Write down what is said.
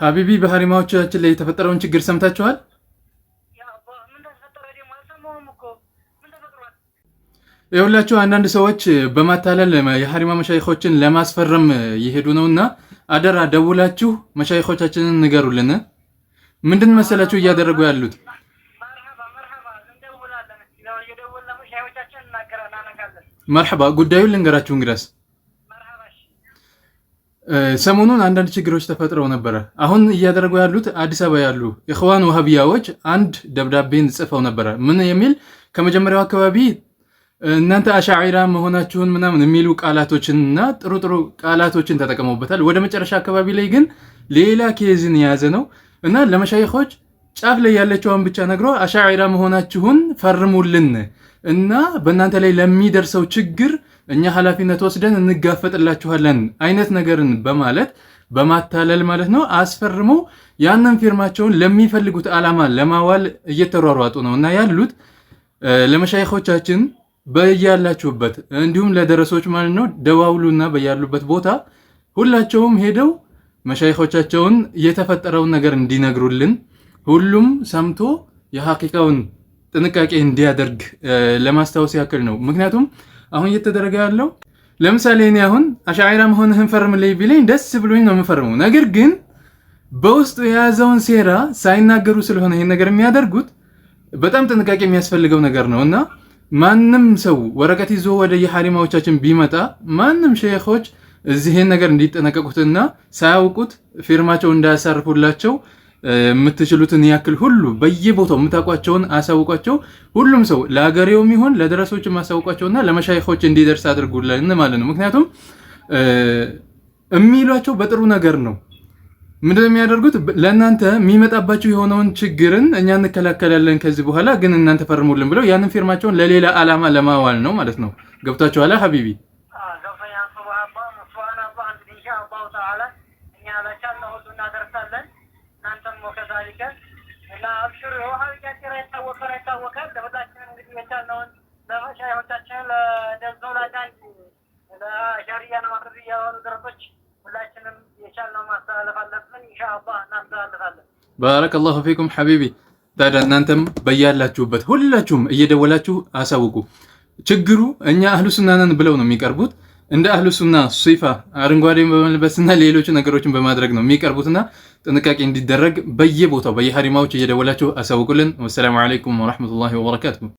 ሀቢቢ በሀሪማዎቻችን ላይ የተፈጠረውን ችግር ሰምታችኋል? የሁላችሁ አንዳንድ ሰዎች በማታለል የሀሪማ መሻይኾችን ለማስፈረም እየሄዱ ነውና አደራ ደውላችሁ መሻይኾቻችንን ንገሩልን። ምንድን መሰላችሁ እያደረጉ ያሉት? መርሐባ ጉዳዩን ልንገራችሁ እንግዳስ ሰሞኑን አንዳንድ ችግሮች ተፈጥረው ነበረ። አሁን እያደረጉ ያሉት አዲስ አበባ ያሉ ኢኽዋን ወሃቢያዎች አንድ ደብዳቤን ጽፈው ነበረ። ምን የሚል ከመጀመሪያው አካባቢ እናንተ አሻዒራ መሆናችሁን ምናምን የሚሉ ቃላቶችንና ጥሩ ጥሩ ቃላቶችን ተጠቅመውበታል። ወደ መጨረሻ አካባቢ ላይ ግን ሌላ ኬዝን የያዘ ነው እና ለመሻይኾች ጫፍ ላይ ያለችውን ብቻ ነግሮ አሻዒራ መሆናችሁን ፈርሙልን እና በእናንተ ላይ ለሚደርሰው ችግር እኛ ኃላፊነት ወስደን እንጋፈጥላችኋለን አይነት ነገርን በማለት በማታለል ማለት ነው አስፈርመው ያንን ፊርማቸውን ለሚፈልጉት ዓላማ ለማዋል እየተሯሯጡ ነው እና ያሉት ለመሻይኾቻችን በያላችሁበት እንዲሁም ለደረሶች ማለት ነው ደዋውሉና በያሉበት ቦታ ሁላቸውም ሄደው መሻይኾቻቸውን የተፈጠረውን ነገር እንዲነግሩልን ሁሉም ሰምቶ የሐቂቃውን ጥንቃቄ እንዲያደርግ ለማስታወስ ያክል ነው። ምክንያቱም አሁን እየተደረገ ያለው ለምሳሌ እኔ አሁን አሻዒራ መሆንህን ፈርምልኝ ቢለኝ ደስ ብሎኝ ነው የምፈርመው። ነገር ግን በውስጡ የያዘውን ሴራ ሳይናገሩ ስለሆነ ይሄን ነገር የሚያደርጉት በጣም ጥንቃቄ የሚያስፈልገው ነገር ነው እና ማንም ሰው ወረቀት ይዞ ወደ የሐሪማዎቻችን ቢመጣ ማንም ሼኾች እዚህን ነገር እንዲጠነቀቁትና ሳያውቁት ፊርማቸው እንዳያሳርፉላቸው የምትችሉትን ያክል ሁሉ በየቦታው የምታውቋቸውን አሳውቋቸው። ሁሉም ሰው ለሀገሬውም ይሁን ለደረሶች ማሳውቋቸውና ለመሻይኾች እንዲደርስ አድርጉልን ማለት ነው። ምክንያቱም የሚሏቸው በጥሩ ነገር ነው። ምንድነው የሚያደርጉት? ለእናንተ የሚመጣባችሁ የሆነውን ችግርን እኛ እንከላከላለን ከዚህ በኋላ ግን እናንተ ፈርሙልን ብለው ያንን ፊርማቸውን ለሌላ ዓላማ ለማዋል ነው ማለት ነው። ገብታችኋል ሀቢቢ? ባረከላሁ ፊኩም ሐቢቢ። ታዲያ እናንተም በያላችሁበት ሁላችሁም እየደወላችሁ አሳውቁ። ችግሩ እኛ አህሉ ሱና ነን ብለው ነው የሚቀርቡት። እንደ አህሉ ሱና ሲፋ አረንጓዴ በመልበስና ሌሎች ነገሮችን በማድረግ ነው የሚቀርቡትና ጥንቃቄ እንዲደረግ በየቦታው በየሐሪማዎች እየደወላችሁ አሳውቁልን። ወሰላሙ አለይኩም ወራህመቱላሂ ወበረካቱሁ።